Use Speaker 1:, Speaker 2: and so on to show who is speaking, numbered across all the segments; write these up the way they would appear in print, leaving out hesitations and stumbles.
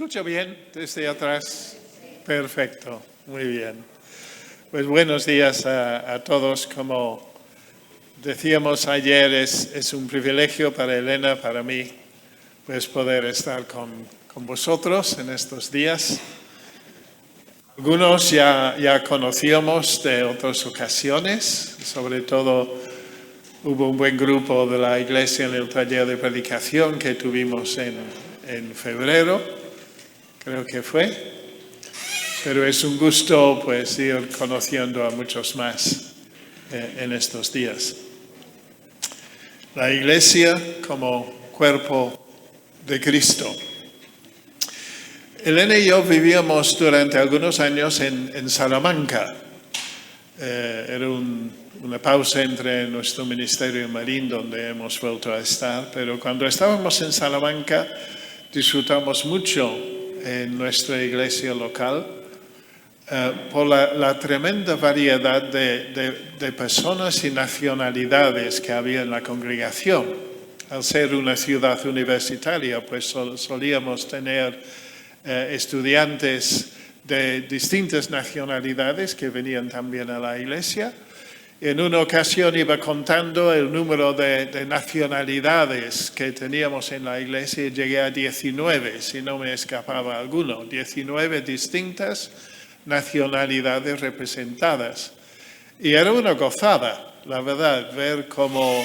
Speaker 1: escucha bien desde atrás? Perfecto, muy bien. Pues buenos días a todos. Como decíamos ayer, es un privilegio para Elena, para mí, pues poder estar con vosotros en estos días. Algunos ya conocíamos de otras ocasiones, sobre todo hubo un buen grupo de la iglesia en el taller de predicación que tuvimos en febrero, creo que fue. Pero es un gusto pues ir conociendo a muchos más en estos días. La iglesia como cuerpo de Cristo. Elena y yo vivíamos durante algunos años en Salamanca. Era una pausa entre nuestro ministerio en Marín, donde hemos vuelto a estar, pero cuando estábamos en Salamanca disfrutamos mucho en nuestra iglesia local por la tremenda variedad de personas y nacionalidades que había en la congregación. Al ser una ciudad universitaria, pues solíamos tener estudiantes de distintas nacionalidades que venían también a la iglesia. En una ocasión iba contando el número de nacionalidades que teníamos en la iglesia y llegué a 19, si no me escapaba alguno. 19 distintas nacionalidades representadas. Y era una gozada, la verdad, ver cómo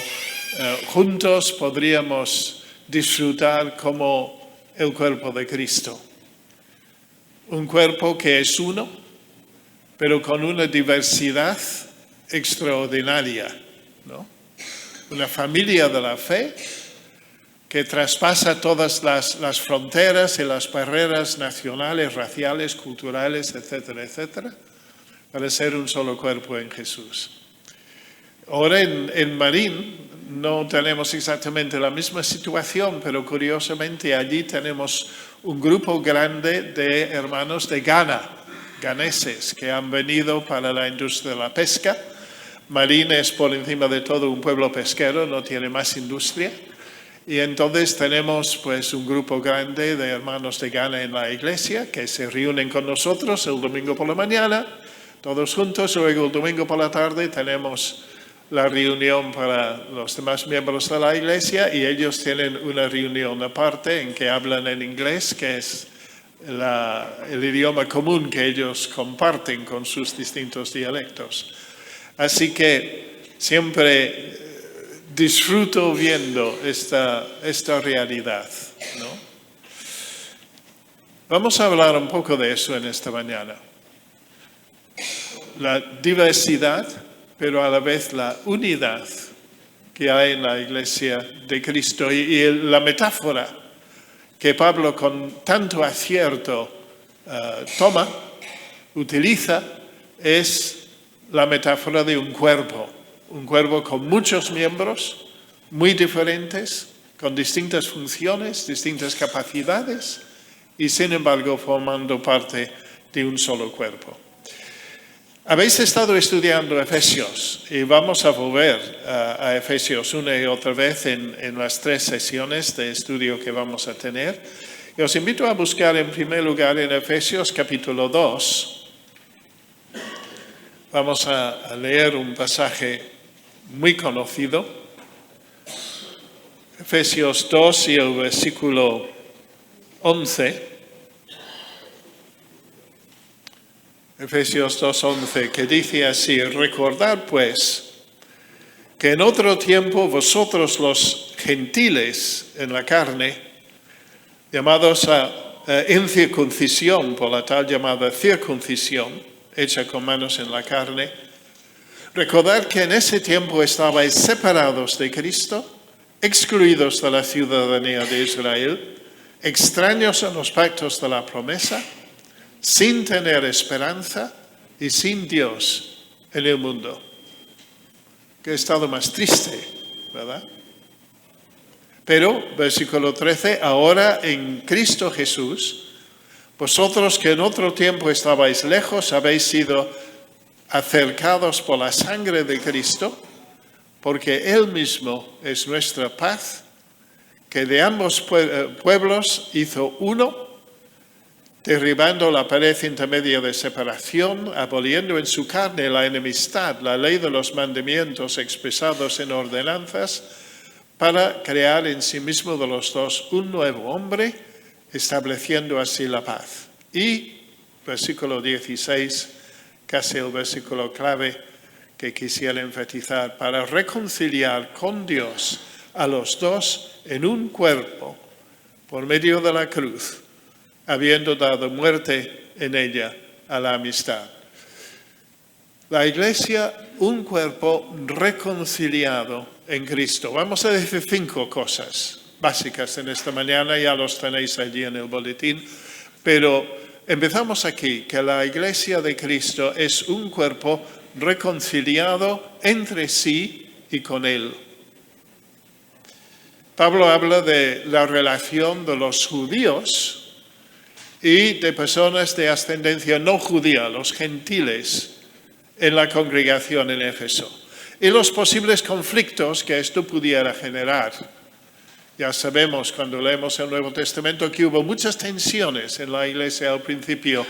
Speaker 1: juntos podríamos disfrutar como el cuerpo de Cristo. Un cuerpo que es uno, pero con una diversidad extraordinaria, ¿no? Una familia de la fe que traspasa todas las fronteras y las barreras nacionales, raciales, culturales, etcétera, etcétera, para ser un solo cuerpo en Jesús. Ahora en Marín no tenemos exactamente la misma situación, pero curiosamente allí tenemos un grupo grande de hermanos de Ghana, ganeses, que han venido para la industria de la pesca. Marín es por encima de todo un pueblo pesquero, no tiene más industria. Y entonces tenemos pues un grupo grande de hermanos de Ghana en la iglesia que se reúnen con nosotros el domingo por la mañana, todos juntos. Luego el domingo por la tarde tenemos la reunión para los demás miembros de la iglesia y ellos tienen una reunión aparte en que hablan en inglés, que es el idioma común que ellos comparten con sus distintos dialectos. Así que siempre disfruto viendo esta realidad, ¿no? Vamos a hablar un poco de eso en esta mañana. La diversidad, pero a la vez la unidad que hay en la iglesia de Cristo. Y la metáfora que Pablo con tanto acierto utiliza, es la metáfora de un cuerpo con muchos miembros muy diferentes, con distintas funciones, distintas capacidades, y sin embargo formando parte de un solo cuerpo. Habéis estado estudiando Efesios y vamos a volver a Efesios una y otra vez en las 3 sesiones de estudio que vamos a tener. Y os invito a buscar en primer lugar en Efesios capítulo 2. Vamos a leer un pasaje muy conocido. Efesios 2 y el versículo 11. Efesios 2:11, que dice así: recordad pues que en otro tiempo vosotros los gentiles en la carne, llamados a incircuncisión por la tal llamada circuncisión, hecha con manos en la carne, recordad que en ese tiempo estabais separados de Cristo, excluidos de la ciudadanía de Israel, extraños a los pactos de la promesa, sin tener esperanza y sin Dios en el mundo. Qué estado más triste, ¿verdad? Pero, versículo 13, ahora en Cristo Jesús, vosotros que en otro tiempo estabais lejos, habéis sido acercados por la sangre de Cristo, porque Él mismo es nuestra paz, que de ambos pueblos hizo uno, derribando la pared intermedia de separación, aboliendo en su carne la enemistad, la ley de los mandamientos expresados en ordenanzas, para crear en sí mismo de los dos un nuevo hombre, estableciendo así la paz. Y, versículo 16, casi el versículo clave que quisiera enfatizar, para reconciliar con Dios a los dos en un cuerpo, por medio de la cruz, habiendo dado muerte en ella a la amistad. La Iglesia, un cuerpo reconciliado en Cristo. Vamos a decir 5 cosas básicas en esta mañana, ya los tenéis allí en el boletín, pero empezamos aquí, que la Iglesia de Cristo es un cuerpo reconciliado entre sí y con Él. Pablo habla de la relación de los judíos y de personas de ascendencia no judía, los gentiles, en la congregación en Éfeso, y los posibles conflictos que esto pudiera generar. Ya sabemos cuando leemos el Nuevo Testamento que hubo muchas tensiones en la iglesia al principio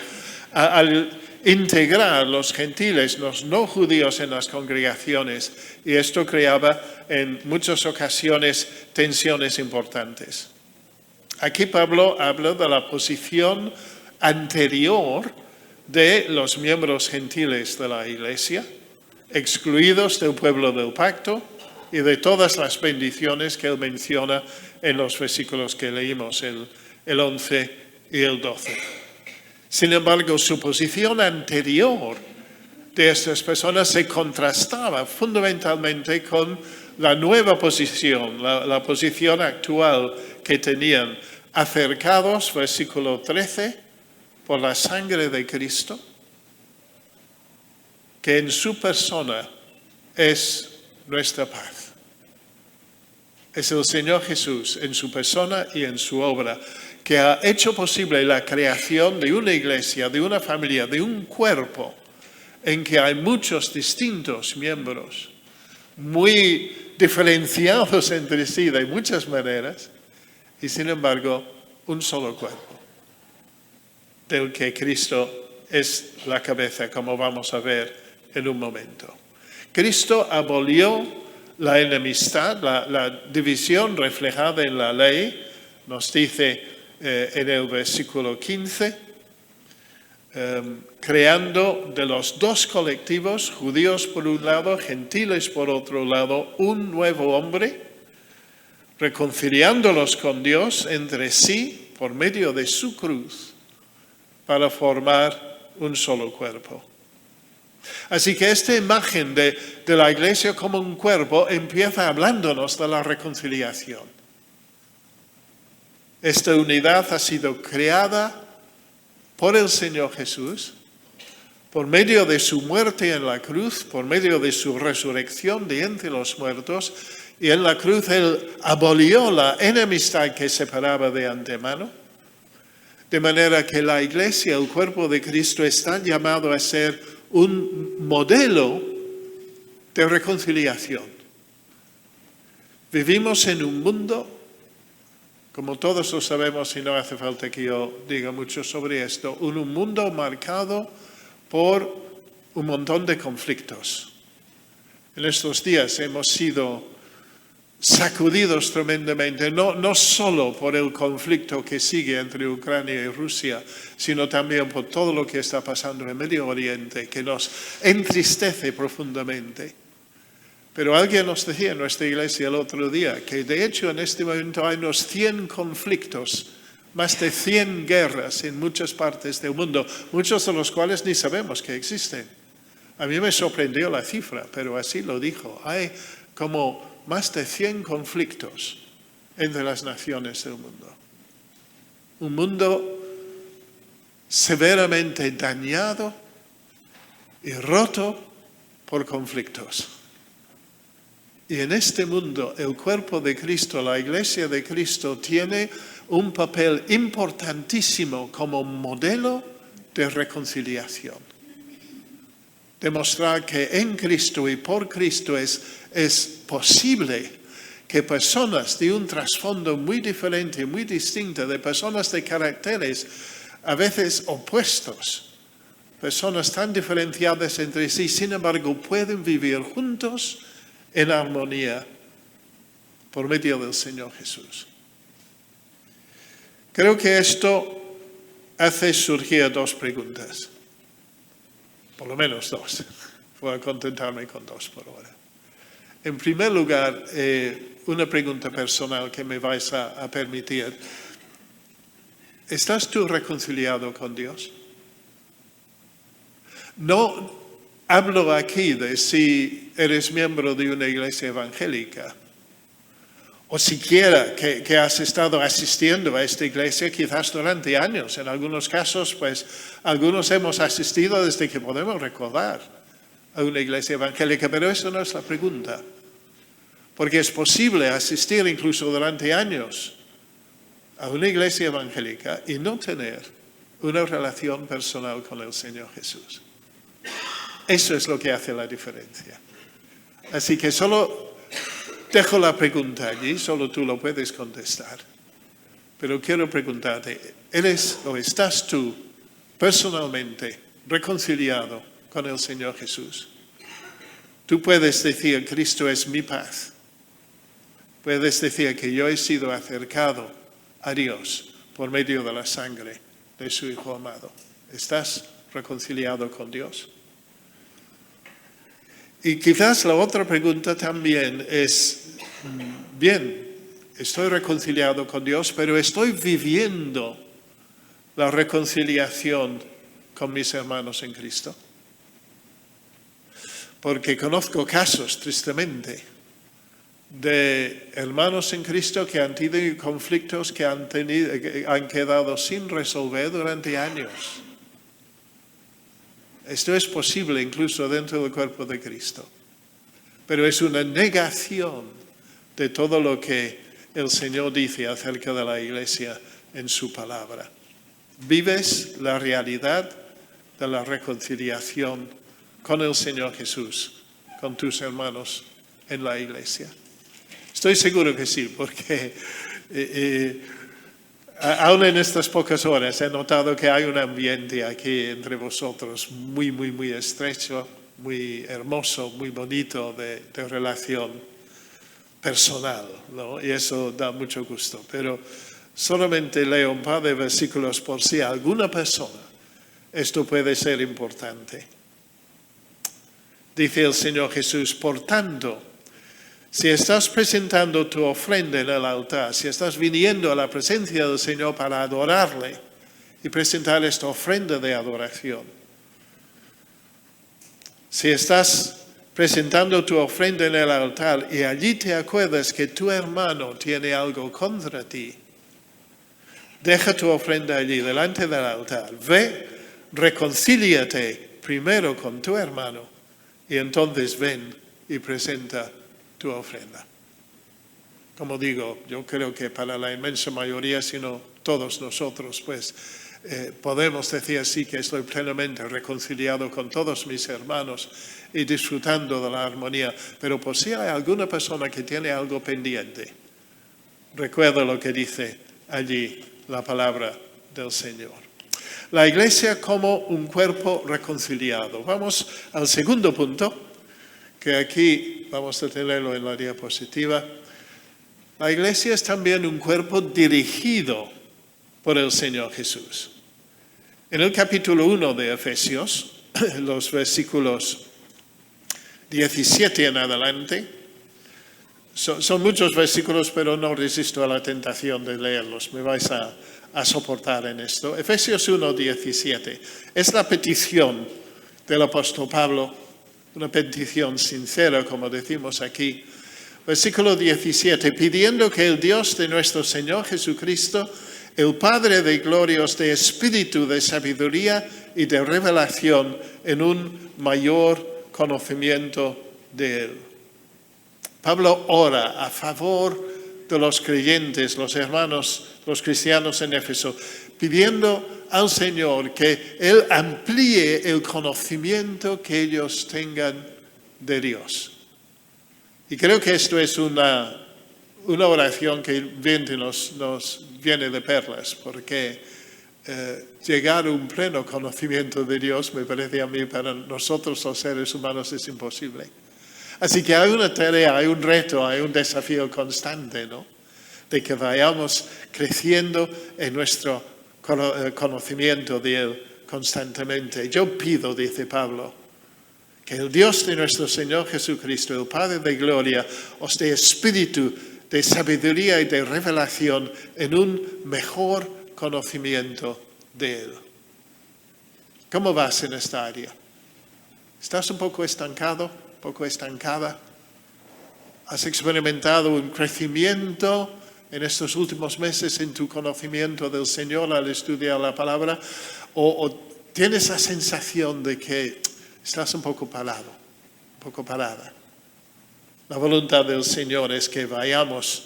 Speaker 1: al integrar los gentiles, los no judíos en las congregaciones, y esto creaba en muchas ocasiones tensiones importantes. Aquí Pablo habla de la posición anterior de los miembros gentiles de la iglesia, excluidos del pueblo del pacto y de todas las bendiciones que él menciona en los versículos que leímos, el 11 y el 12. Sin embargo, su posición anterior de estas personas se contrastaba fundamentalmente con la nueva posición, la posición actual que tenían, acercados, versículo 13, por la sangre de Cristo, que en su persona es nuestra paz. Es el Señor Jesús en su persona y en su obra que ha hecho posible la creación de una iglesia, de una familia, de un cuerpo en que hay muchos distintos miembros, muy diferenciados entre sí de muchas maneras, y sin embargo un solo cuerpo, del que Cristo es la cabeza, como vamos a ver en un momento. Cristo abolió la enemistad, la división reflejada en la ley, nos dice en el versículo 15, creando de los dos colectivos, judíos por un lado, gentiles por otro lado, un nuevo hombre, reconciliándolos con Dios entre sí por medio de su cruz, para formar un solo cuerpo. Así que esta imagen de la iglesia como un cuerpo empieza hablándonos de la reconciliación. Esta unidad ha sido creada por el Señor Jesús, por medio de su muerte en la cruz, por medio de su resurrección de entre los muertos, y en la cruz Él abolió la enemistad que separaba de antemano, de manera que la iglesia, el cuerpo de Cristo, está llamado a ser un modelo de reconciliación. Vivimos en un mundo, como todos lo sabemos y no hace falta que yo diga mucho sobre esto, un mundo marcado por un montón de conflictos. En estos días hemos sido sacudidos tremendamente, no solo por el conflicto que sigue entre Ucrania y Rusia, sino también por todo lo que está pasando en Medio Oriente, que nos entristece profundamente. Pero alguien nos decía en nuestra iglesia el otro día que de hecho en este momento hay unos 100 conflictos, más de 100 guerras en muchas partes del mundo, muchos de los cuales ni sabemos que existen. A mí me sorprendió la cifra, pero así lo dijo. Hay como más de 100 conflictos entre las naciones del mundo. Un mundo severamente dañado y roto por conflictos. Y en este mundo, el cuerpo de Cristo, la iglesia de Cristo, tiene un papel importantísimo como modelo de reconciliación. Demostrar que en Cristo y por Cristo es posible que personas de un trasfondo muy diferente, muy distinto, de personas de caracteres a veces opuestos, personas tan diferenciadas entre sí, sin embargo pueden vivir juntos en armonía por medio del Señor Jesús. Creo que esto hace surgir dos preguntas, por lo menos dos. Voy a contentarme con dos por ahora. En primer lugar, una pregunta personal que me vais a permitir. ¿Estás tú reconciliado con Dios? No hablo aquí de si eres miembro de una iglesia evangélica o siquiera que has estado asistiendo a esta iglesia quizás durante años. En algunos casos, pues, algunos hemos asistido desde que podemos recordar a una iglesia evangélica, pero eso no es la pregunta. Porque es posible asistir incluso durante años a una iglesia evangélica y no tener una relación personal con el Señor Jesús. Eso es lo que hace la diferencia. Así que solo dejo la pregunta allí, solo tú lo puedes contestar. Pero quiero preguntarte, ¿eres o estás tú personalmente reconciliado con el Señor Jesús? Tú puedes decir, Cristo es mi paz. Puedes decir que yo he sido acercado a Dios por medio de la sangre de su Hijo amado. ¿Estás reconciliado con Dios? Y quizás la otra pregunta también es, bien, estoy reconciliado con Dios, pero estoy viviendo la reconciliación con mis hermanos en Cristo. Porque conozco casos, tristemente, de hermanos en Cristo que han tenido conflictos que han quedado sin resolver durante años. Esto es posible incluso dentro del cuerpo de Cristo. Pero es una negación de todo lo que el Señor dice acerca de la iglesia en su palabra. Vives la realidad de la reconciliación con el Señor Jesús, con tus hermanos en la iglesia. Estoy seguro que sí, porque aún en estas pocas horas he notado que hay un ambiente aquí entre vosotros muy, muy, muy estrecho, muy hermoso, muy bonito de relación personal, ¿no? Y eso da mucho gusto. Pero solamente leo un par de versículos por si a alguna persona esto puede ser importante. Dice el Señor Jesús, por tanto, si estás presentando tu ofrenda en el altar, si estás viniendo a la presencia del Señor para adorarle y presentar esta ofrenda de adoración, si estás presentando tu ofrenda en el altar y allí te acuerdas que tu hermano tiene algo contra ti, deja tu ofrenda allí delante del altar, ve, reconcíliate primero con tu hermano y entonces ven y presenta tu ofrenda. Como digo, yo creo que para la inmensa mayoría, si no todos nosotros, pues podemos decir sí que estoy plenamente reconciliado con todos mis hermanos y disfrutando de la armonía. Pero por si hay alguna persona que tiene algo pendiente, recuerda lo que dice allí la palabra del Señor. La iglesia como un cuerpo reconciliado. Vamos al segundo punto, que aquí vamos a tenerlo en la diapositiva. La iglesia es también un cuerpo dirigido por el Señor Jesús. En el capítulo 1 de Efesios, los versículos 17 en adelante, son muchos versículos, pero no resisto a la tentación de leerlos. Me vais a soportar en esto. Efesios 1, 17. Es la petición del apóstol Pablo, una petición sincera, como decimos aquí. Versículo 17, pidiendo que el Dios de nuestro Señor Jesucristo, el Padre de gloria, os dé espíritu de sabiduría y de revelación en un mayor conocimiento de Él. Pablo ora a favor de los creyentes, los hermanos, los cristianos en Éfeso, pidiendo al Señor que Él amplíe el conocimiento que ellos tengan de Dios. Y creo que esto es una oración que nos viene de perlas, porque llegar a un pleno conocimiento de Dios, me parece a mí, para nosotros los seres humanos es imposible. Así que hay una tarea, hay un reto, hay un desafío constante, ¿no? De que vayamos creciendo en nuestro conocimiento de Él constantemente. Yo pido, dice Pablo, que el Dios de nuestro Señor Jesucristo, el Padre de gloria, os dé espíritu de sabiduría y de revelación en un mejor conocimiento de Él. ¿Cómo vas en esta área? ¿Estás un poco estancado, un poco estancada? ¿Has experimentado un crecimiento en estos últimos meses en tu conocimiento del Señor al estudiar la palabra? ¿O tienes la sensación de que estás un poco parado, un poco parada? La voluntad del Señor es que vayamos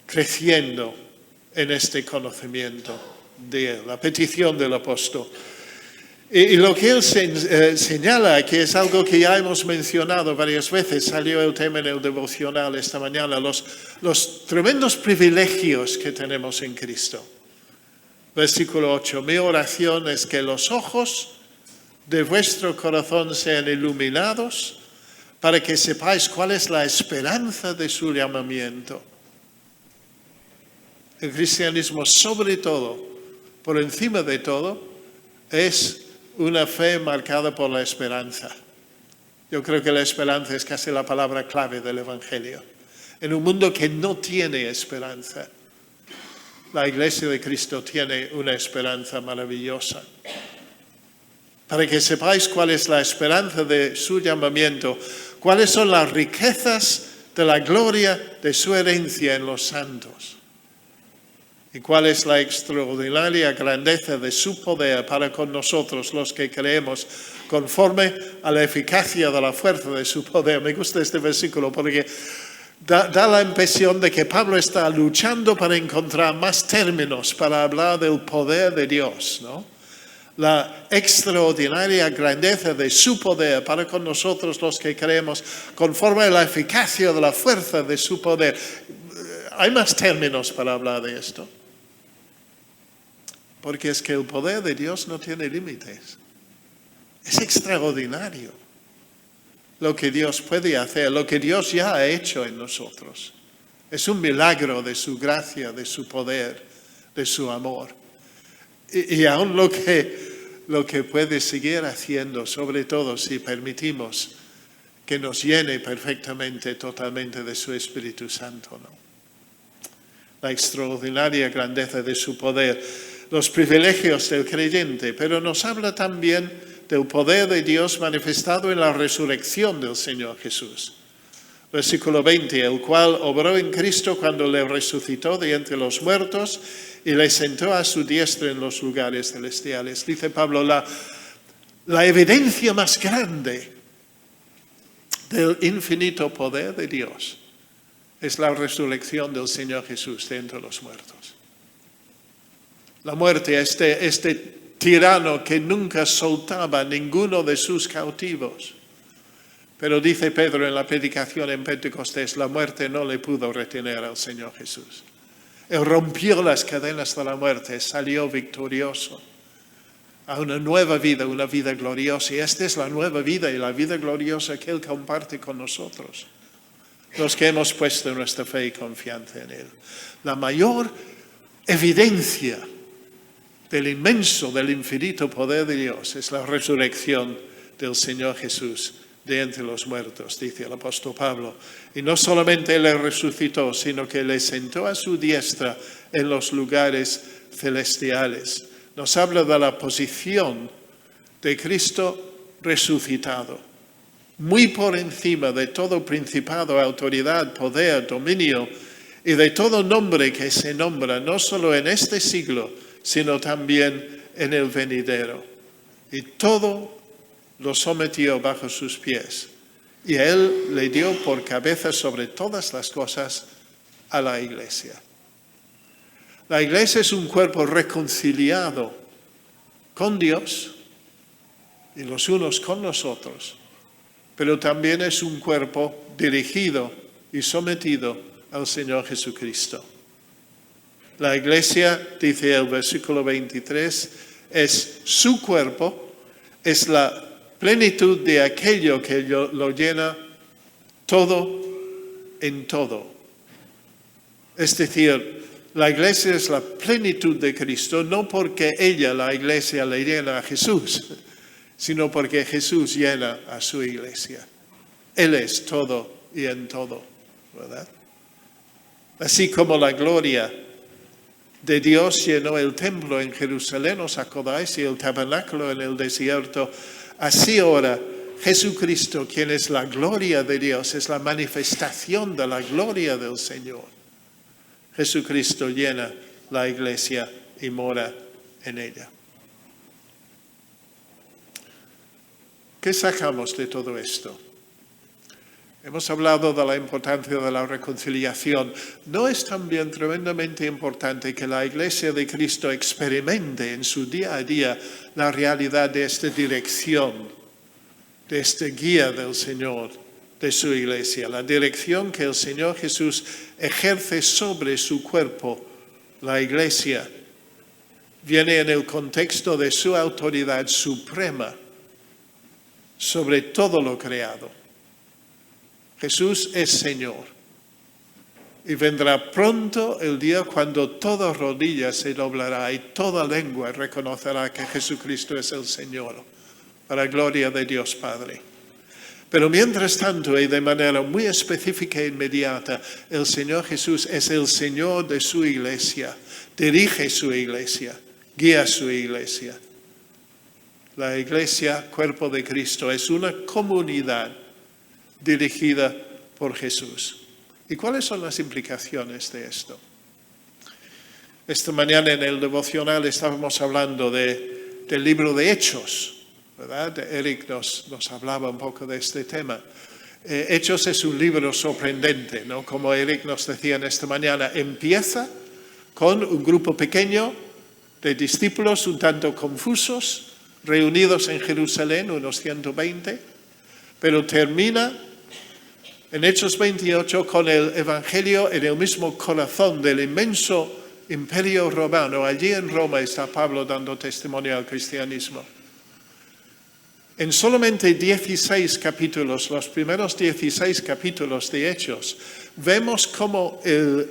Speaker 1: creciendo en este conocimiento de Él. La petición del apóstol. Y lo que Él señala, que es algo que ya hemos mencionado varias veces, salió el tema en el devocional esta mañana, los tremendos privilegios que tenemos en Cristo. Versículo 8, mi oración es que los ojos de vuestro corazón sean iluminados para que sepáis cuál es la esperanza de su llamamiento. El cristianismo, sobre todo, por encima de todo, es una fe marcada por la esperanza. Yo creo que la esperanza es casi la palabra clave del Evangelio. En un mundo que no tiene esperanza, la Iglesia de Cristo tiene una esperanza maravillosa. Para que sepáis cuál es la esperanza de su llamamiento, cuáles son las riquezas de la gloria de su herencia en los santos, y cuál es la extraordinaria grandeza de su poder para con nosotros los que creemos, conforme a la eficacia de la fuerza de su poder. Me gusta este versículo porque da la impresión de que Pablo está luchando para encontrar más términos para hablar del poder de Dios, ¿no? La extraordinaria grandeza de su poder para con nosotros los que creemos, conforme a la eficacia de la fuerza de su poder. ¿Hay más términos para hablar de esto? Porque es que el poder de Dios no tiene límites. Es extraordinario lo que Dios puede hacer, lo que Dios ya ha hecho en nosotros. Es un milagro de su gracia, de su poder, de su amor. Y aún lo que puede seguir haciendo, sobre todo si permitimos que nos llene perfectamente, totalmente de su Espíritu Santo, ¿no? La extraordinaria grandeza de su poder, los privilegios del creyente, pero nos habla también del poder de Dios manifestado en la resurrección del Señor Jesús. Versículo 20, el cual obró en Cristo cuando le resucitó de entre los muertos y le sentó a su diestra en los lugares celestiales. Dice Pablo, la evidencia más grande del infinito poder de Dios es la resurrección del Señor Jesús de entre los muertos. La muerte, este tirano que nunca soltaba ninguno de sus cautivos. Pero dice Pedro en la predicación en Pentecostés, la muerte no le pudo retener al Señor Jesús. Él rompió las cadenas de la muerte, salió victorioso a una nueva vida, una vida gloriosa. Y esta es la nueva vida y la vida gloriosa que Él comparte con nosotros, los que hemos puesto nuestra fe y confianza en Él. La mayor evidencia del inmenso, del infinito poder de Dios es la resurrección del Señor Jesús de entre los muertos, dice el apóstol Pablo. Y no solamente le resucitó, sino que le sentó a su diestra en los lugares celestiales. Nos habla de la posición de Cristo resucitado, muy por encima de todo principado, autoridad, poder, dominio y de todo nombre que se nombra, no solo en este siglo, sino también en el venidero. Y todo lo sometió bajo sus pies. Y Él le dio por cabeza sobre todas las cosas a la Iglesia. La Iglesia es un cuerpo reconciliado con Dios y los unos con nosotros, pero también es un cuerpo dirigido y sometido al Señor Jesucristo. La iglesia, dice el versículo 23, es su cuerpo, es la plenitud de aquello que lo llena todo en todo. Es decir, la iglesia es la plenitud de Cristo, no porque ella, la iglesia, le llena a Jesús, sino porque Jesús llena a su iglesia. Él es todo y en todo, ¿verdad? Así como la gloria de Dios llenó el templo en Jerusalén, ¿os acordáis? Y el tabernáculo en el desierto. Así ahora Jesucristo, quien es la gloria de Dios, es la manifestación de la gloria del Señor. Jesucristo llena la iglesia y mora en ella. ¿Qué sacamos de todo esto? Hemos hablado de la importancia de la reconciliación. ¿No es también tremendamente importante que la Iglesia de Cristo experimente en su día a día la realidad de esta dirección, de esta guía del Señor, de su Iglesia? La dirección que el Señor Jesús ejerce sobre su cuerpo, la Iglesia, viene en el contexto de su autoridad suprema sobre todo lo creado. Jesús es Señor y vendrá pronto el día cuando toda rodilla se doblará y toda lengua reconocerá que Jesucristo es el Señor, para gloria de Dios Padre. Pero mientras tanto y de manera muy específica e inmediata, el Señor Jesús es el Señor de su iglesia, dirige su iglesia, guía su iglesia. La iglesia, cuerpo de Cristo, es una comunidad dirigida por Jesús. ¿Y cuáles son las implicaciones de esto? Esta mañana en el devocional estábamos hablando del libro de Hechos, ¿verdad? Eric nos hablaba un poco de este tema. Hechos es un libro sorprendente, ¿no? Como Eric nos decía en esta mañana, empieza con un grupo pequeño de discípulos un tanto confusos, reunidos en Jerusalén, unos 120, pero termina en Hechos 28 con el Evangelio en el mismo corazón del inmenso imperio romano. Allí en Roma está Pablo dando testimonio al cristianismo. En solamente 16 capítulos, los primeros 16 capítulos de Hechos, vemos cómo el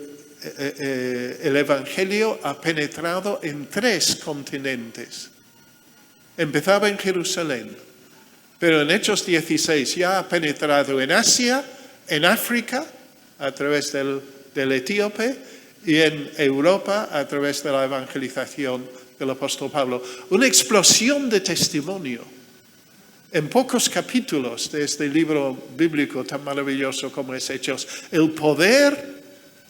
Speaker 1: Evangelio ha penetrado en 3 continentes. Empezaba en Jerusalén, pero en Hechos 16 ya ha penetrado en Asia, en África, a través del etíope, y en Europa, a través de la evangelización del apóstol Pablo. Una explosión de testimonio en pocos capítulos de este libro bíblico tan maravilloso como es Hechos. El poder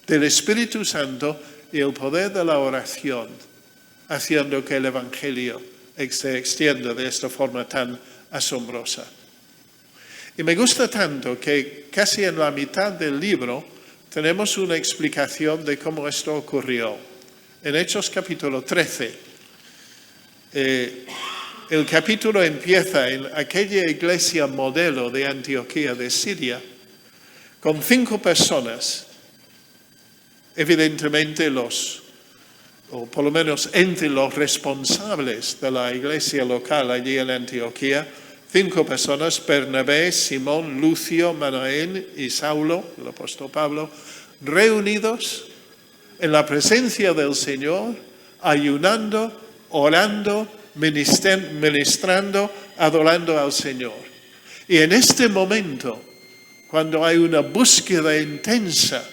Speaker 1: del Espíritu Santo y el poder de la oración, haciendo que el evangelio se extienda de esta forma tan asombrosa. Y me gusta tanto que casi en la mitad del libro tenemos una explicación de cómo esto ocurrió. En Hechos capítulo 13, el capítulo empieza en aquella iglesia modelo de Antioquía de Siria, con 5 personas, evidentemente o por lo menos entre los responsables de la iglesia local allí en Antioquía, 5 personas, Bernabé, Simón, Lucio, Manaén y Saulo, el apóstol Pablo, reunidos en la presencia del Señor, ayunando, orando, ministrando, adorando al Señor. Y en este momento, cuando hay una búsqueda intensa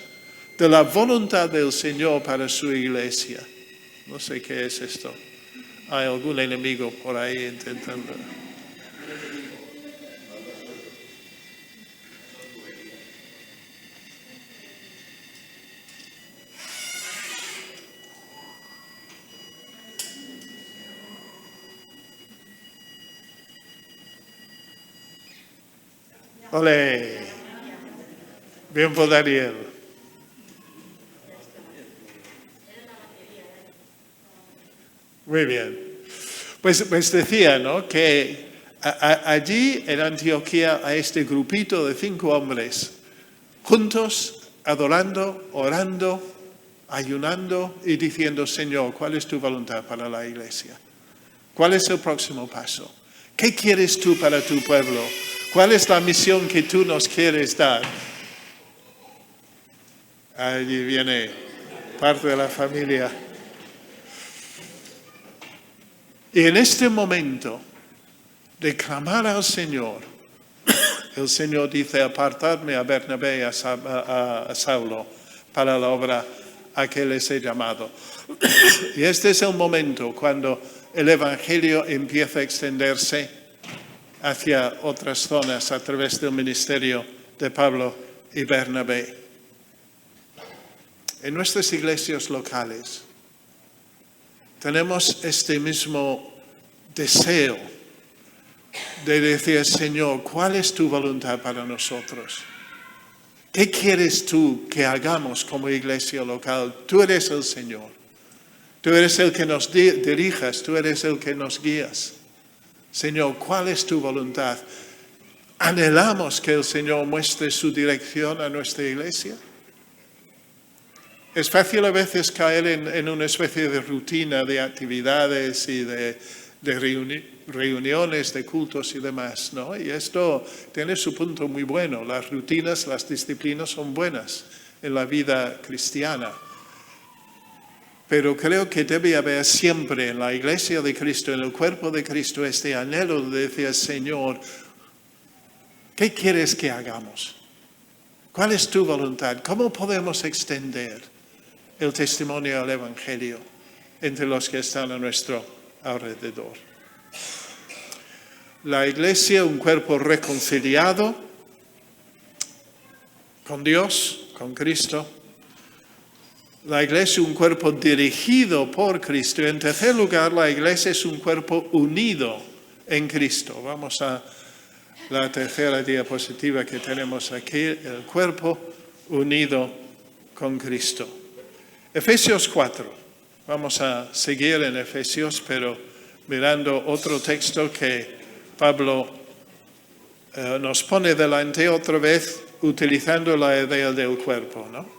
Speaker 1: de la voluntad del Señor para su iglesia, no sé qué es esto, hay algún enemigo por ahí intentando. ¡Ole! Bien por Daniel. Muy bien. Pues decía, ¿no?, que allí en Antioquía a este grupito de 5 hombres, juntos, adorando, orando, ayunando y diciendo, Señor, ¿cuál es tu voluntad para la iglesia? ¿Cuál es el próximo paso? ¿Qué quieres tú para tu pueblo? ¿Cuál es la misión que tú nos quieres dar? Allí viene parte de la familia. Y en este momento de clamar al Señor, el Señor dice, apartadme a Bernabé y a Saulo para la obra a que les he llamado. Y este es el momento cuando el Evangelio empieza a extenderse hacia otras zonas a través del ministerio de Pablo y Bernabé. En nuestras iglesias locales tenemos este mismo deseo de decir, Señor, ¿cuál es tu voluntad para nosotros? ¿Qué quieres tú que hagamos como iglesia local? Tú eres el Señor. Tú eres el que nos dirijas, tú eres el que nos guías. Señor, ¿cuál es tu voluntad? ¿Anhelamos que el Señor muestre su dirección a nuestra iglesia? Es fácil a veces caer en una especie de rutina de actividades y de reuniones, de cultos y demás, ¿no? Y esto tiene su punto muy bueno. Las rutinas, las disciplinas son buenas en la vida cristiana. Pero creo que debe haber siempre en la iglesia de Cristo, en el cuerpo de Cristo, este anhelo de decir, Señor, ¿qué quieres que hagamos? ¿Cuál es tu voluntad? ¿Cómo podemos extender el testimonio al Evangelio entre los que están a nuestro alrededor? La iglesia, un cuerpo reconciliado con Dios, con Cristo. La iglesia es un cuerpo dirigido por Cristo. Y en tercer lugar, la iglesia es un cuerpo unido en Cristo. Vamos a la tercera diapositiva que tenemos aquí, el cuerpo unido con Cristo. Efesios 4. Vamos a seguir en Efesios, pero mirando otro texto que Pablo nos pone delante otra vez, utilizando la idea del cuerpo, ¿no?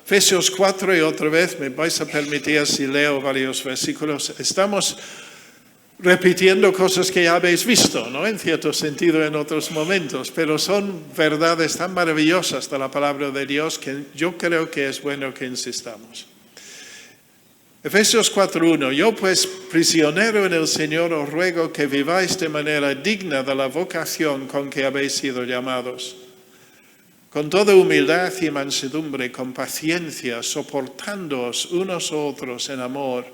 Speaker 1: Efesios 4 y otra vez, me vais a permitir si leo varios versículos. Estamos repitiendo cosas que ya habéis visto, ¿no? En cierto sentido en otros momentos, pero son verdades tan maravillosas de la palabra de Dios que yo creo que es bueno que insistamos. Efesios 4:1. Yo pues, prisionero en el Señor, os ruego que viváis de manera digna de la vocación con que habéis sido llamados, con toda humildad y mansedumbre, con paciencia, soportándoos unos a otros en amor,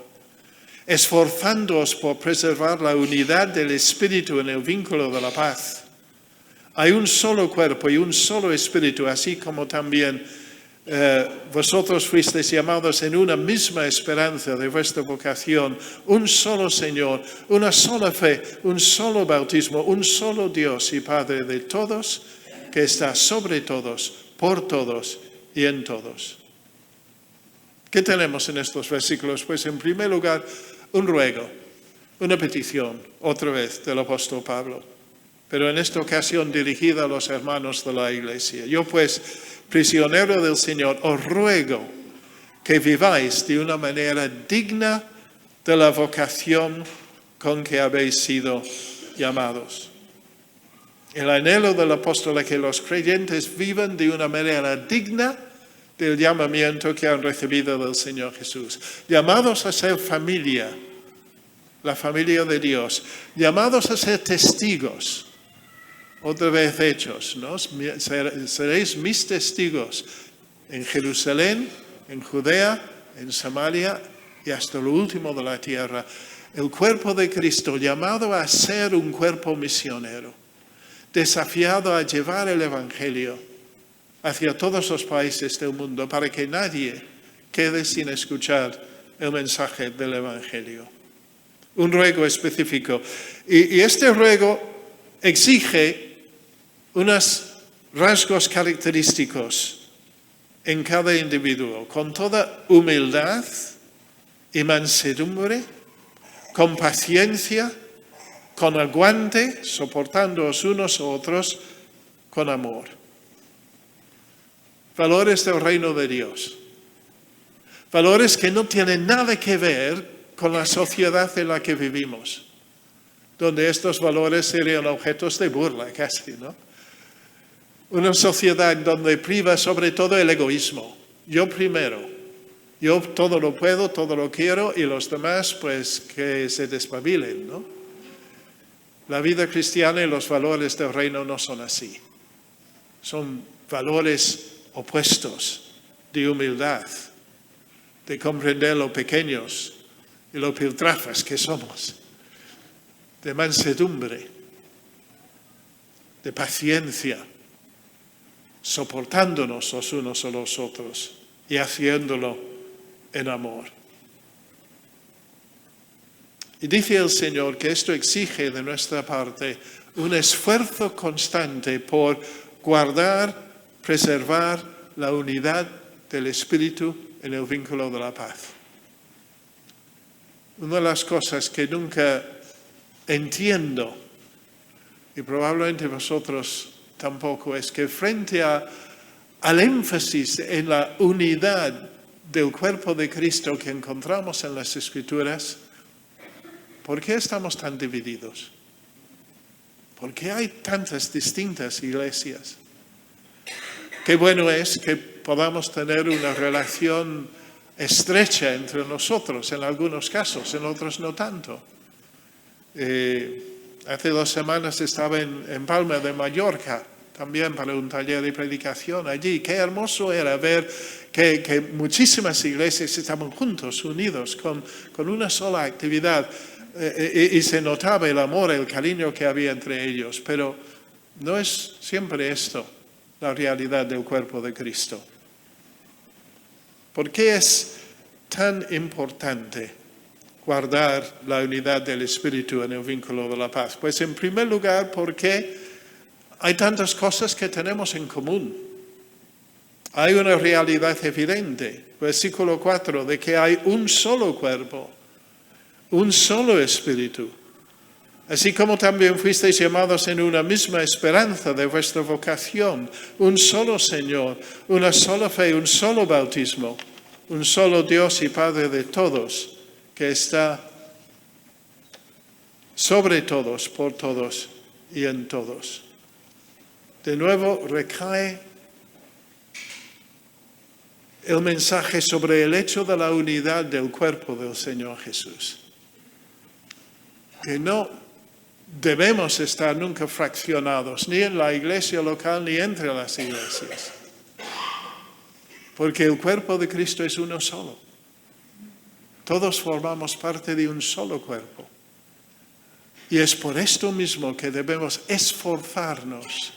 Speaker 1: esforzándoos por preservar la unidad del Espíritu en el vínculo de la paz. Hay un solo cuerpo y un solo Espíritu, así como también vosotros fuisteis llamados en una misma esperanza de vuestra vocación, un solo Señor, una sola fe, un solo bautismo, un solo Dios y Padre de todos, que está sobre todos, por todos y en todos. ¿Qué tenemos en estos versículos? Pues en primer lugar, un ruego, una petición, otra vez del apóstol Pablo, pero en esta ocasión dirigida a los hermanos de la iglesia. Yo pues, prisionero del Señor, os ruego que viváis de una manera digna de la vocación con que habéis sido llamados. El anhelo del apóstol es que los creyentes vivan de una manera digna del llamamiento que han recibido del Señor Jesús. Llamados a ser familia, la familia de Dios. Llamados a ser testigos. Otra vez hechos, ¿no? Seréis mis testigos en Jerusalén, en Judea, en Samaria y hasta lo último de la tierra. El cuerpo de Cristo, llamado a ser un cuerpo misionero, desafiado a llevar el Evangelio hacia todos los países del mundo para que nadie quede sin escuchar el mensaje del Evangelio. Un ruego específico. Y este ruego exige unos rasgos característicos en cada individuo, con toda humildad y mansedumbre, con paciencia, con aguante, soportándoos unos a otros, con amor. Valores del reino de Dios. Valores que no tienen nada que ver con la sociedad en la que vivimos, donde estos valores serían objetos de burla casi, ¿no? Una sociedad donde priva sobre todo el egoísmo. Yo primero. Yo todo lo puedo, todo lo quiero y los demás pues que se despabilen, ¿no? La vida cristiana y los valores del reino no son así. Son valores opuestos, de humildad, de comprender lo pequeños y lo piltrafas que somos, de mansedumbre, de paciencia, soportándonos los unos a los otros y haciéndolo en amor. Y dice el Señor que esto exige de nuestra parte un esfuerzo constante por guardar, preservar la unidad del Espíritu en el vínculo de la paz. Una de las cosas que nunca entiendo, y probablemente vosotros tampoco, es que frente al énfasis en la unidad del cuerpo de Cristo que encontramos en las Escrituras, ¿por qué estamos tan divididos? ¿Por qué hay tantas distintas iglesias? Qué bueno es que podamos tener una relación estrecha entre nosotros, en algunos casos, en otros no tanto. Hace 2 semanas estaba en Palma de Mallorca, también para un taller de predicación allí. Qué hermoso era ver que muchísimas iglesias estaban juntos, unidos, con una sola actividad. Y se notaba el amor, el cariño que había entre ellos. Pero no es siempre esto la realidad del cuerpo de Cristo. ¿Por qué es tan importante guardar la unidad del Espíritu en el vínculo de la paz? Pues en primer lugar porque hay tantas cosas que tenemos en común. Hay una realidad evidente, versículo 4, de que hay un solo cuerpo, un solo Espíritu. Así como también fuisteis llamados en una misma esperanza de vuestra vocación, un solo Señor, una sola fe, un solo bautismo, un solo Dios y Padre de todos, que está sobre todos, por todos y en todos. De nuevo recae el mensaje sobre el hecho de la unidad del cuerpo del Señor Jesús. Que no debemos estar nunca fraccionados, ni en la iglesia local, ni entre las iglesias. Porque el cuerpo de Cristo es uno solo. Todos formamos parte de un solo cuerpo. Y es por esto mismo que debemos esforzarnos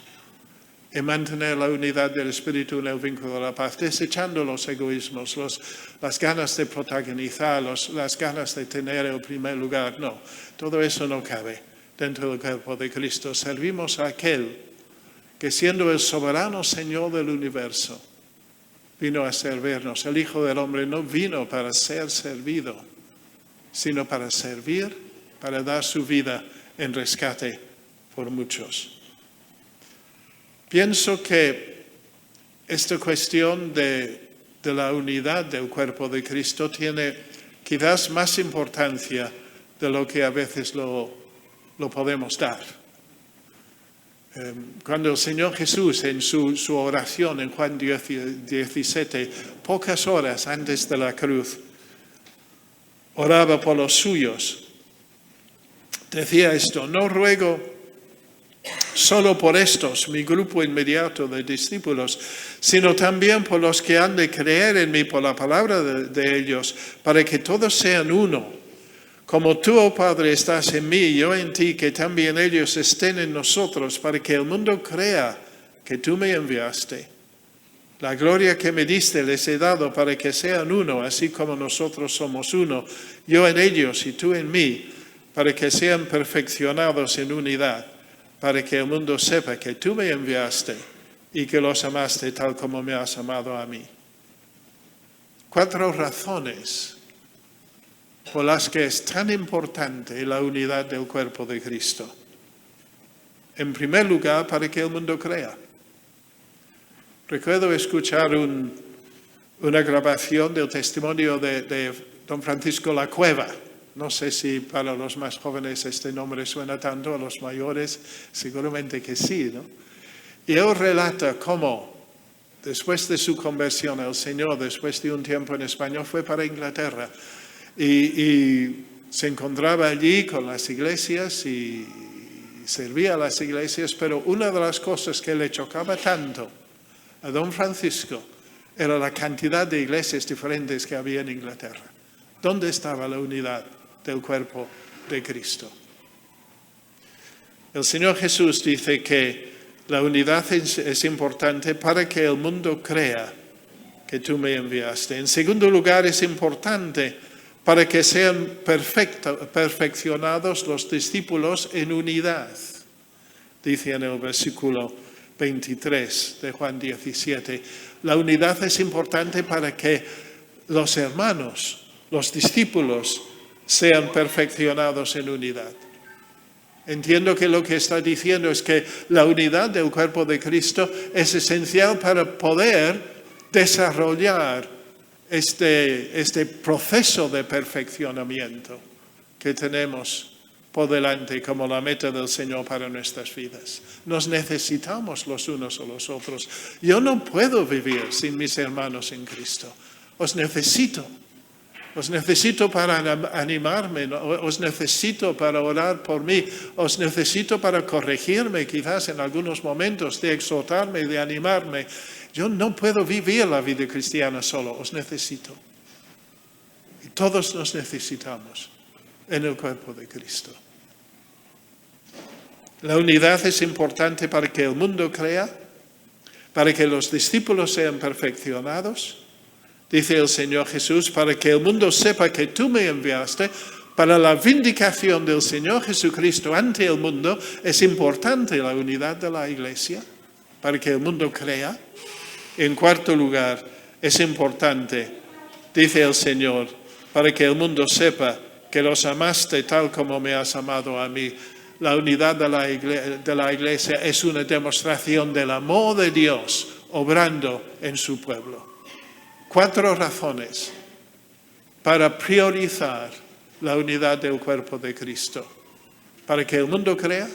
Speaker 1: en mantener la unidad del Espíritu en el vínculo de la paz, desechando los egoísmos, las ganas de protagonizar, las ganas de tener el primer lugar. No, todo eso no cabe dentro del cuerpo de Cristo. Servimos a aquel que, siendo el soberano Señor del universo, vino a servirnos. El Hijo del Hombre no vino para ser servido, sino para servir, para dar su vida en rescate por muchos. Pienso que esta cuestión de la unidad del cuerpo de Cristo tiene quizás más importancia de lo que a veces lo podemos dar. Cuando el Señor Jesús en su oración en Juan 17, pocas horas antes de la cruz, oraba por los suyos, decía esto: no ruego solo por estos, mi grupo inmediato de discípulos, sino también por los que han de creer en mí por la palabra de ellos, para que todos sean uno. Como tú, oh Padre, estás en mí y yo en ti, que también ellos estén en nosotros, para que el mundo crea que tú me enviaste. La gloria que me diste les he dado para que sean uno, así como nosotros somos uno, yo en ellos y tú en mí, para que sean perfeccionados en unidad, para que el mundo sepa que tú me enviaste y que los amaste tal como me has amado a mí. 4 razones por las que es tan importante la unidad del cuerpo de Cristo. En primer lugar, para que el mundo crea. Recuerdo escuchar un una grabación del testimonio de don Francisco La Cueva. No sé si para los más jóvenes este nombre suena tanto, a los mayores seguramente que sí, ¿no? Y él relata cómo, después de su conversión, el Señor, después de un tiempo en España, fue para Inglaterra y se encontraba allí con las iglesias y servía a las iglesias, pero una de las cosas que le chocaba tanto a don Francisco era la cantidad de iglesias diferentes que había en Inglaterra. ¿Dónde estaba la unidad del cuerpo de Cristo? El Señor Jesús dice que la unidad es importante para que el mundo crea que tú me enviaste. En segundo lugar, es importante para que sean perfeccionados los discípulos en unidad. Dice en el versículo 23 de Juan 17. La unidad es importante para que los hermanos, los discípulos, sean perfeccionados en unidad. Entiendo que lo que está diciendo es que la unidad del cuerpo de Cristo es esencial para poder desarrollar este proceso de perfeccionamiento que tenemos por delante como la meta del Señor para nuestras vidas. Nos necesitamos los unos a los otros. Yo no puedo vivir sin mis hermanos en Cristo. Os necesito para animarme, os necesito para orar por mí, os necesito para corregirme quizás en algunos momentos, de exhortarme, de animarme. Yo no puedo vivir la vida cristiana solo, os necesito. Y todos nos necesitamos en el cuerpo de Cristo. La unidad es importante para que el mundo crea, para que los discípulos sean perfeccionados. Dice el Señor Jesús, para que el mundo sepa que tú me enviaste, para la vindicación del Señor Jesucristo ante el mundo, es importante la unidad de la Iglesia, para que el mundo crea. En cuarto lugar, es importante, dice el Señor, para que el mundo sepa que los amaste tal como me has amado a mí. La unidad de la Iglesia es una demostración del amor de Dios obrando en su pueblo. 4 razones para priorizar la unidad del cuerpo de Cristo. Para que el mundo crea,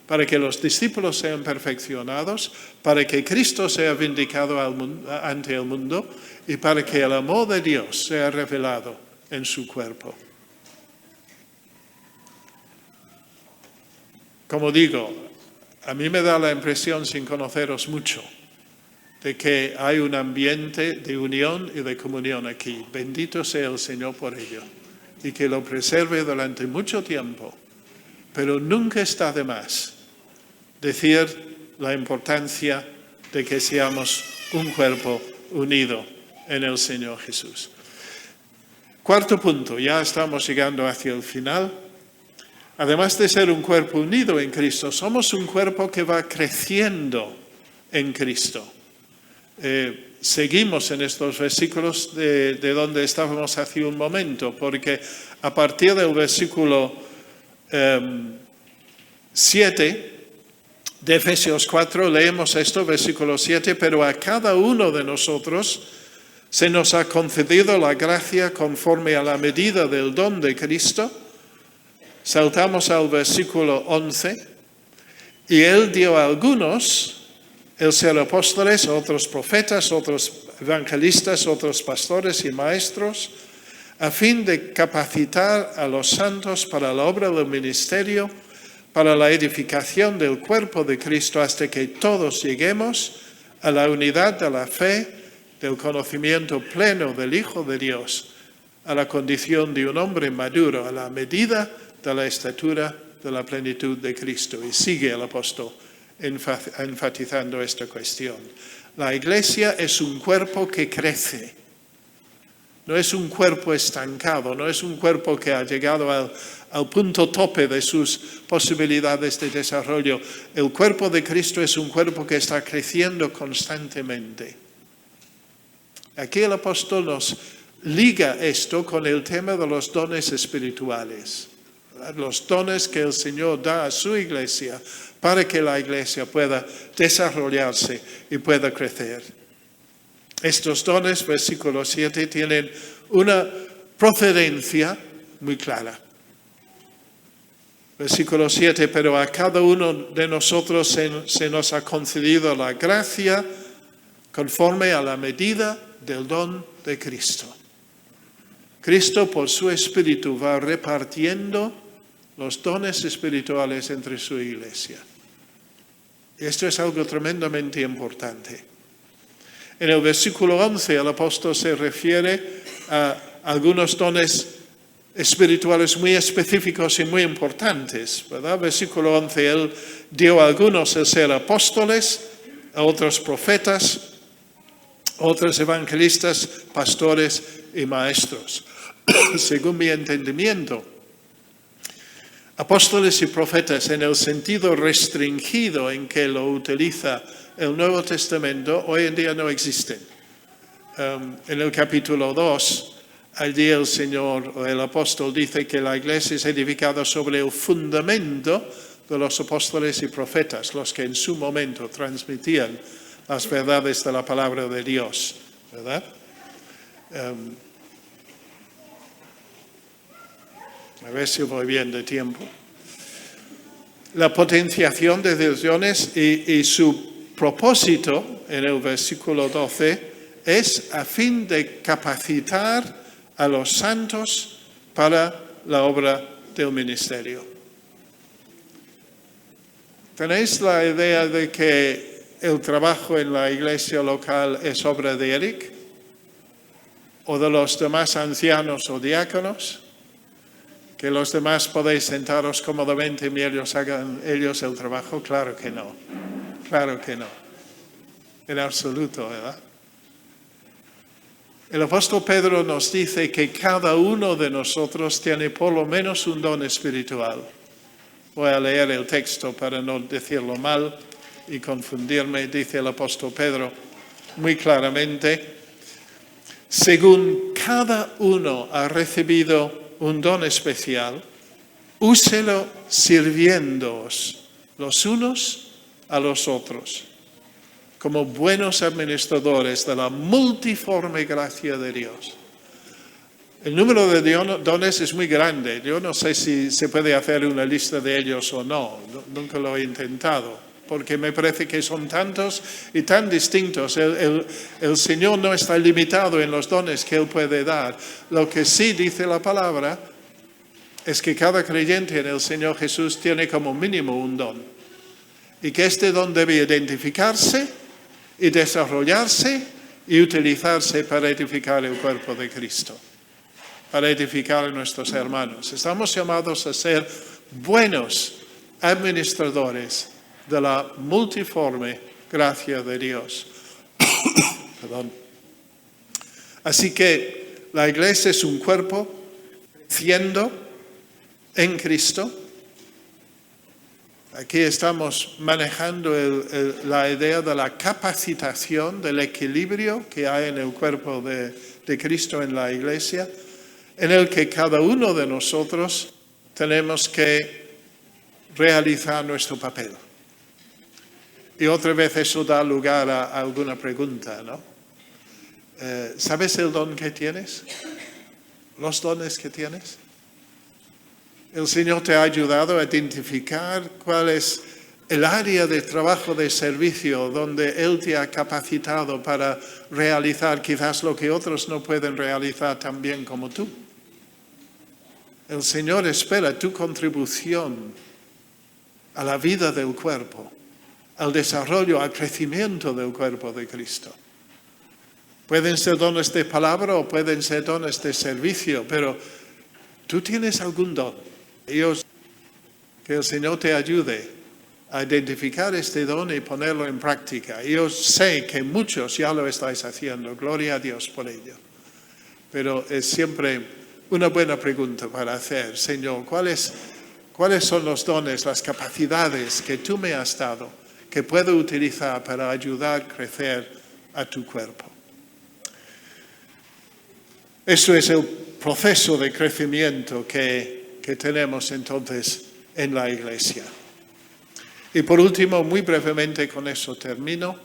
Speaker 1: para que los discípulos sean perfeccionados, para que Cristo sea vindicado ante el mundo y para que el amor de Dios sea revelado en su cuerpo. Como digo, a mí me da la impresión, sin conoceros mucho, de que hay un ambiente de unión y de comunión aquí. Bendito sea el Señor por ello y que lo preserve durante mucho tiempo. Pero nunca está de más decir la importancia de que seamos un cuerpo unido en el Señor Jesús. Cuarto punto, ya estamos llegando hacia el final. Además de ser un cuerpo unido en Cristo, somos un cuerpo que va creciendo en Cristo. Seguimos en estos versículos de donde estábamos hace un momento, porque a partir del versículo 7 de Efesios 4 leemos esto, versículo 7, pero a cada uno de nosotros se nos ha concedido la gracia conforme a la medida del don de Cristo. Saltamos al versículo 11, y Él dio a algunos el ser apóstoles, otros profetas, otros evangelistas, otros pastores y maestros, a fin de capacitar a los santos para la obra del ministerio, para la edificación del cuerpo de Cristo, hasta que todos lleguemos a la unidad de la fe, del conocimiento pleno del Hijo de Dios, a la condición de un hombre maduro, a la medida de la estatura de la plenitud de Cristo. Y sigue el apóstol enfatizando esta cuestión. La Iglesia es un cuerpo que crece. No es un cuerpo estancado, no es un cuerpo que ha llegado al punto tope de sus posibilidades de desarrollo. El cuerpo de Cristo es un cuerpo que está creciendo constantemente. Aquí el apóstol nos liga esto con el tema de los dones espirituales. Los dones que el Señor da a su Iglesia para que la Iglesia pueda desarrollarse y pueda crecer. Estos dones, versículo 7, tienen una procedencia muy clara. Versículo 7, pero a cada uno de nosotros se nos ha concedido la gracia conforme a la medida del don de Cristo. Cristo por su Espíritu va repartiendo los dones espirituales entre su iglesia. Esto es algo tremendamente importante. En el versículo 11 el apóstol se refiere a algunos dones espirituales muy específicos y muy importantes, ¿verdad? Versículo 11, él dio a algunos el ser apóstoles, a otros profetas, a otros evangelistas, pastores y maestros. Según mi entendimiento, apóstoles y profetas en el sentido restringido en que lo utiliza el Nuevo Testamento hoy en día no existen. En el capítulo 2, allí el Señor o el apóstol dice que la iglesia es edificada sobre el fundamento de los apóstoles y profetas, los que en su momento transmitían las verdades de la palabra de Dios, ¿verdad? A ver si voy bien de tiempo. La potenciación de los dones y su propósito en el versículo 12 es a fin de capacitar a los santos para la obra del ministerio. ¿Tenéis la idea de que el trabajo en la iglesia local es obra de Eric? ¿O de los demás ancianos o diáconos? ¿Que los demás podéis sentaros cómodamente y ellos hagan ellos el trabajo? Claro que no. Claro que no. En absoluto, ¿verdad? El apóstol Pedro nos dice que cada uno de nosotros tiene por lo menos un don espiritual. Voy a leer el texto para no decirlo mal y confundirme. Dice el apóstol Pedro muy claramente, según cada uno ha recibido un don especial, úselo sirviéndoos los unos a los otros, como buenos administradores de la multiforme gracia de Dios. El número de dones es muy grande. Yo no sé si se puede hacer una lista de ellos o no. Nunca lo he intentado, porque me parece que son tantos y tan distintos. El Señor no está limitado en los dones que Él puede dar. Lo que sí dice la palabra es que cada creyente en el Señor Jesús tiene como mínimo un don. Y que este don debe identificarse y desarrollarse y utilizarse para edificar el cuerpo de Cristo, para edificar a nuestros hermanos. Estamos llamados a ser buenos administradores de la multiforme gracia de Dios. Perdón. Así que la iglesia es un cuerpo creciendo en Cristo. Aquí estamos manejando la idea de la capacitación, del equilibrio que hay en el cuerpo de Cristo en la iglesia, en el que cada uno de nosotros tenemos que realizar nuestro papel. Y otra vez eso da lugar a alguna pregunta, ¿no? ¿Sabes el don que tienes? ¿Los dones que tienes? El Señor te ha ayudado a identificar cuál es el área de trabajo, de servicio, donde Él te ha capacitado para realizar quizás lo que otros no pueden realizar tan bien como tú. El Señor espera tu contribución a la vida del cuerpo, al desarrollo, al crecimiento del cuerpo de Cristo. Pueden ser dones de palabra o pueden ser dones de servicio, pero tú tienes algún don. Que el Señor te ayude a identificar este don y ponerlo en práctica. Yo sé que muchos ya lo estáis haciendo, gloria a Dios por ello. Pero es siempre una buena pregunta para hacer, Señor, ¿cuáles son los dones, las capacidades que tú me has dado, que puedo utilizar para ayudar a crecer a tu cuerpo? Eso es el proceso de crecimiento que tenemos entonces en la iglesia. Y por último, muy brevemente con eso termino,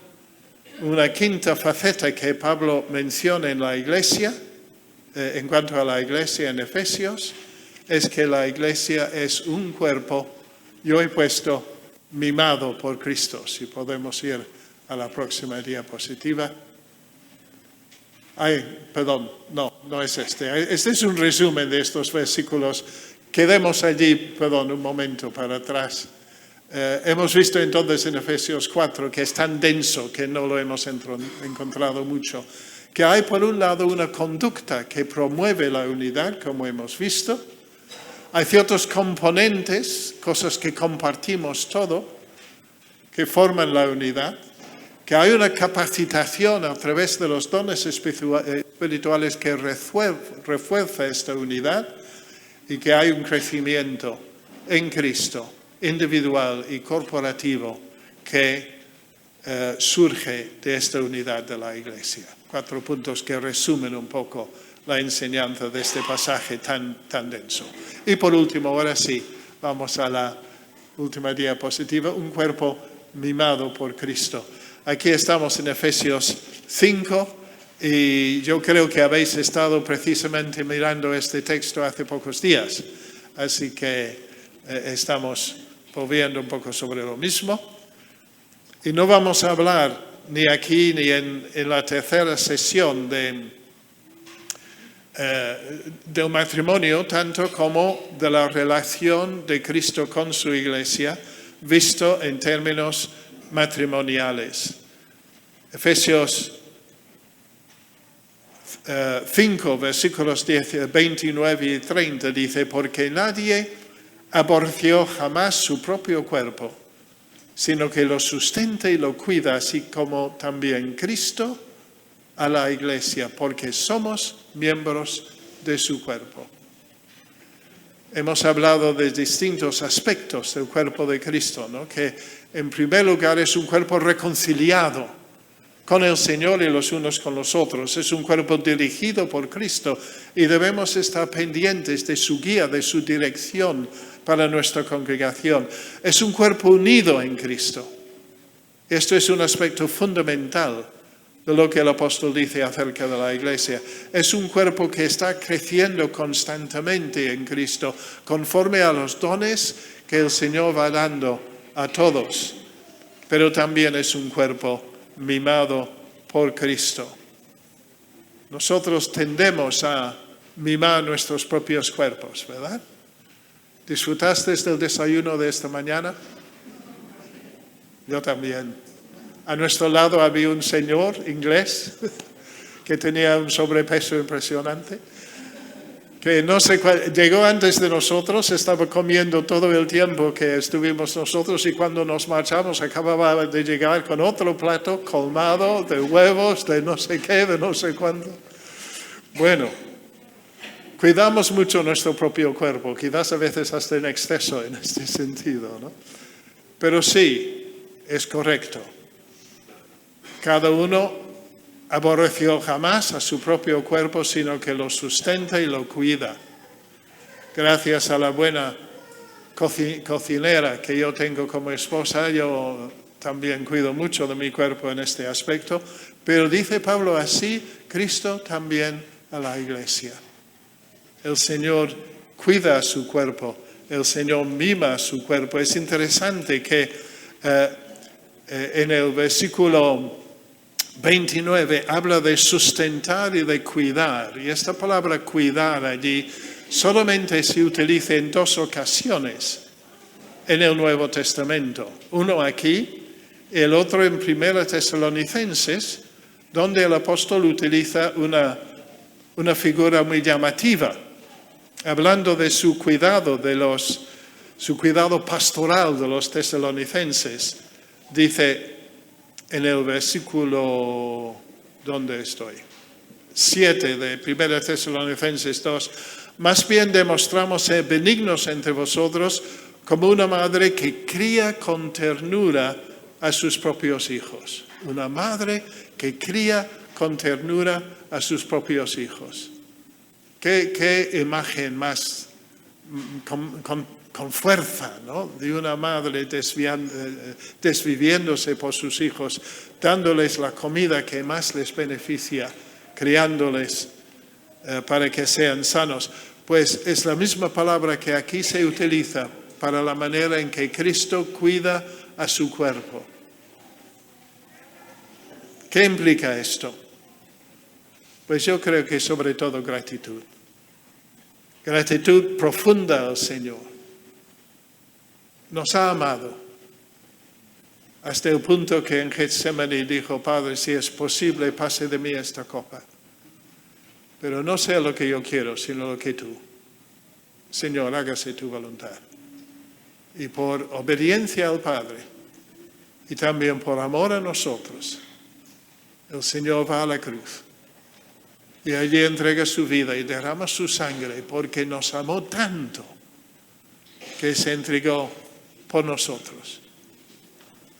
Speaker 1: una quinta faceta que Pablo menciona en la iglesia, en cuanto a la iglesia en Efesios, es que la iglesia es un cuerpo, yo he puesto mimado por Cristo. Si podemos ir a la próxima diapositiva. No es este. Este es un resumen de estos versículos. Quedemos allí, un momento para atrás. Hemos visto entonces en Efesios 4 que es tan denso que no lo hemos encontrado mucho. Que hay por un lado una conducta que promueve la unidad, como hemos visto. Hay ciertos componentes, cosas que compartimos todo, que forman la unidad. Que hay una capacitación a través de los dones espirituales que refuerza esta unidad y que hay un crecimiento en Cristo, individual y corporativo, que surge de esta unidad de la Iglesia. 4 puntos que resumen un poco la enseñanza de este pasaje tan denso. Y por último, ahora sí, vamos a la última diapositiva, un cuerpo mimado por Cristo. Aquí estamos en Efesios 5 y yo creo que habéis estado precisamente mirando este texto hace pocos días. Así que estamos volviendo un poco sobre lo mismo. Y no vamos a hablar ni aquí ni en la tercera sesión del matrimonio, tanto como de la relación de Cristo con su iglesia, visto en términos matrimoniales. Efesios 5, versículos 29 y 30 dice: porque nadie aborreció jamás su propio cuerpo, sino que lo sustenta y lo cuida, así como también Cristo a la iglesia, porque somos miembros de su cuerpo. Hemos hablado de distintos aspectos del cuerpo de Cristo, ¿no? Que en primer lugar es un cuerpo reconciliado con el Señor y los unos con los otros. Es un cuerpo dirigido por Cristo y debemos estar pendientes de su guía, de su dirección para nuestra congregación. Es un cuerpo unido en Cristo. Esto es un aspecto fundamental de lo que el apóstol dice acerca de la iglesia. Es un cuerpo que está creciendo constantemente en Cristo, conforme a los dones que el Señor va dando a todos. Pero también es un cuerpo mimado por Cristo. Nosotros tendemos a mimar nuestros propios cuerpos, ¿verdad? ¿Disfrutaste del desayuno de esta mañana? Yo también. A nuestro lado había un señor inglés que tenía un sobrepeso impresionante, que llegó antes de nosotros, estaba comiendo todo el tiempo que estuvimos nosotros y cuando nos marchamos acababa de llegar con otro plato colmado de huevos, de no sé qué, de no sé cuánto. Bueno, cuidamos mucho nuestro propio cuerpo, quizás a veces hasta en exceso en este sentido, ¿no? Pero sí, es correcto. Cada uno aborreció jamás a su propio cuerpo, sino que lo sustenta y lo cuida. Gracias a la buena cocinera que yo tengo como esposa, yo también cuido mucho de mi cuerpo en este aspecto. Pero dice Pablo así, Cristo también a la iglesia. El Señor cuida a su cuerpo, el Señor mima a su cuerpo. Es interesante que en el versículo 29 habla de sustentar y de cuidar. Y esta palabra cuidar allí solamente se utiliza en 2 ocasiones en el Nuevo Testamento. Uno aquí y el otro en 1 Tesalonicenses, donde el apóstol utiliza una figura muy llamativa, hablando de su cuidado, su cuidado pastoral de los tesalonicenses. Dice en el versículo, ¿dónde estoy? 7 de 1 Tesalonicenses 2, más bien demostramos ser benignos entre vosotros como una madre que cría con ternura a sus propios hijos. Una madre que cría con ternura a sus propios hijos. ¿Qué imagen más con fuerza, ¿no? De una madre desviviéndose por sus hijos, dándoles la comida que más les beneficia, criándoles para que sean sanos. Pues es la misma palabra que aquí se utiliza para la manera en que Cristo cuida a su cuerpo. ¿Qué implica esto? Pues yo creo que sobre todo gratitud. Gratitud profunda al Señor. Nos ha amado hasta el punto que en Getsemaní dijo: Padre, si es posible, pase de mí esta copa. Pero no sea lo que yo quiero, sino lo que tú. Señor, hágase tu voluntad. Y por obediencia al Padre y también por amor a nosotros, el Señor va a la cruz. Y allí entrega su vida y derrama su sangre porque nos amó tanto que se entregó por nosotros.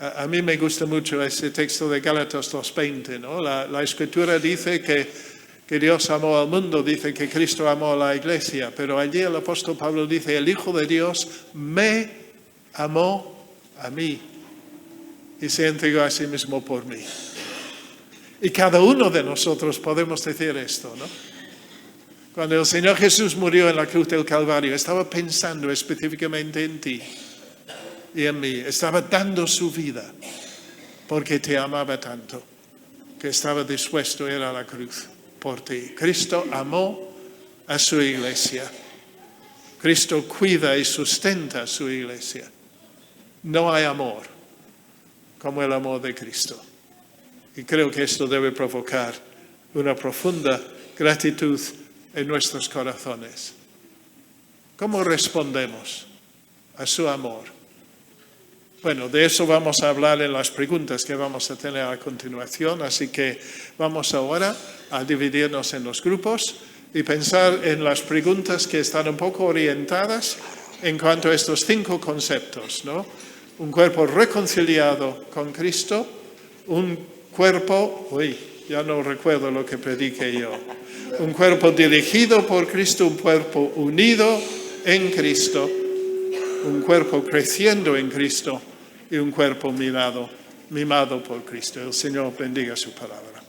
Speaker 1: A mí me gusta mucho ese texto de Gálatas 2:20, ¿no? La Escritura dice que Dios amó al mundo, dice que Cristo amó a la iglesia, pero allí el apóstol Pablo dice: el Hijo de Dios me amó a mí y se entregó a sí mismo por mí. Y cada uno de nosotros podemos decir esto, ¿no? Cuando el Señor Jesús murió en la cruz del Calvario, estaba pensando específicamente en ti y en mí. Estaba dando su vida porque te amaba tanto que estaba dispuesto a ir a la cruz por ti. Cristo amó a su iglesia. Cristo cuida y sustenta a su iglesia. No hay amor como el amor de Cristo. Y creo que esto debe provocar una profunda gratitud en nuestros corazones. ¿Cómo respondemos a su amor? Bueno, de eso vamos a hablar en las preguntas que vamos a tener a continuación, así que vamos ahora a dividirnos en los grupos y pensar en las preguntas que están un poco orientadas en cuanto a estos 5 conceptos, ¿no? Un cuerpo reconciliado con Cristo, un cuerpo, ya no recuerdo lo que prediqué yo, un cuerpo dirigido por Cristo, un cuerpo unido en Cristo, un cuerpo creciendo en Cristo y un cuerpo mimado por Cristo. El Señor bendiga su palabra.